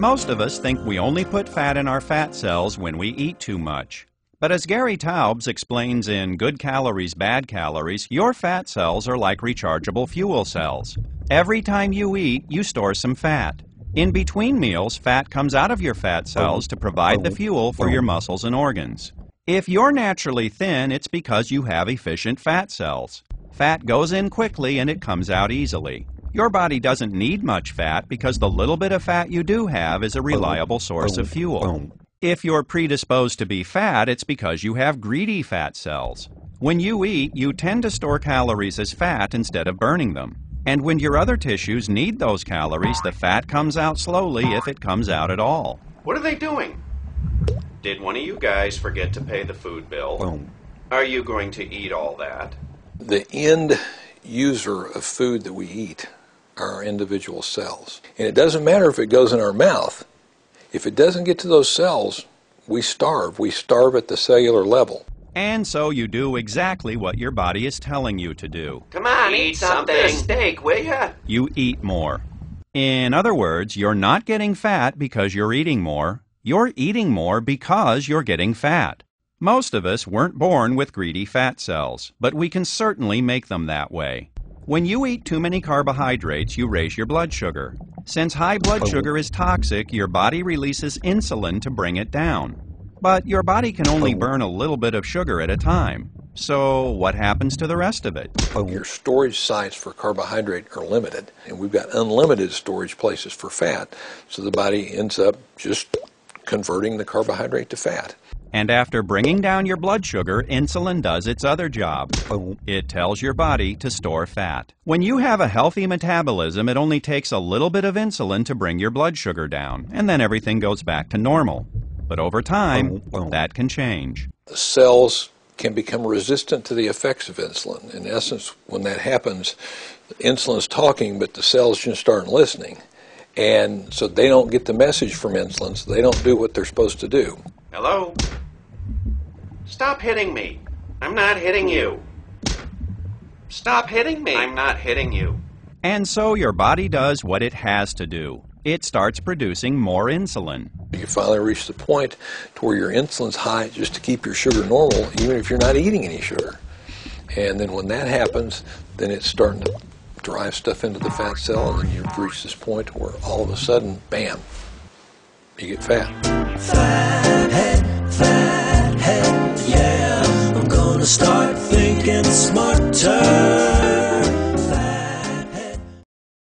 Most of us think we only put fat in our fat cells when we eat too much. But as Gary Taubes explains in Good Calories, Bad Calories, your fat cells are like rechargeable fuel cells. Every time you eat, you store some fat. In between meals, fat comes out of your fat cells to provide the fuel for your muscles and organs. If you're naturally thin, it's because you have efficient fat cells. Fat goes in quickly and it comes out easily. Your body doesn't need much fat because the little bit of fat you do have is a reliable source of fuel. If you're predisposed to be fat, it's because you have greedy fat cells. When you eat, you tend to store calories as fat instead of burning them. And when your other tissues need those calories, the fat comes out slowly if it comes out at all. What are they doing? Did one of you guys forget to pay the food bill? Are you going to eat all that? The end user of food that we eat are our individual cells. And it doesn't matter if it goes in our mouth. If it doesn't get to those cells, we starve. We starve at the cellular level. And so you do exactly what your body is telling you to do. Come on, eat something. Steak, will ya? You eat more. In other words, you're not getting fat because you're eating more. You're eating more because you're getting fat. Most of us weren't born with greedy fat cells, but we can certainly make them that way. When you eat too many carbohydrates, you raise your blood sugar. Since high blood sugar is toxic, your body releases insulin to bring it down. But your body can only burn a little bit of sugar at a time. So what happens to the rest of it? Your storage sites for carbohydrate are limited, and we've got unlimited storage places for fat. So the body ends up just converting the carbohydrate to fat. And after bringing down your blood sugar, insulin does its other job. It tells your body to store fat. When you have a healthy metabolism, it only takes a little bit of insulin to bring your blood sugar down, and then everything goes back to normal. But over time, that can change. The cells can become resistant to the effects of insulin. In essence, when that happens, the insulin's talking, but the cells just aren't listening. And so they don't get the message from insulin, so they don't do what they're supposed to do. Hello? Stop hitting me. I'm not hitting you. Stop hitting me. I'm not hitting you. And so your body does what it has to do. It starts producing more insulin. You finally reach the point to where your insulin's high just to keep your sugar normal, even if you're not eating any sugar. And then when that happens, then it's starting to drive stuff into the fat cell, and then you've reached this point where all of a sudden, bam, you get fat. Fat head, yeah. I'm gonna start thinking smart.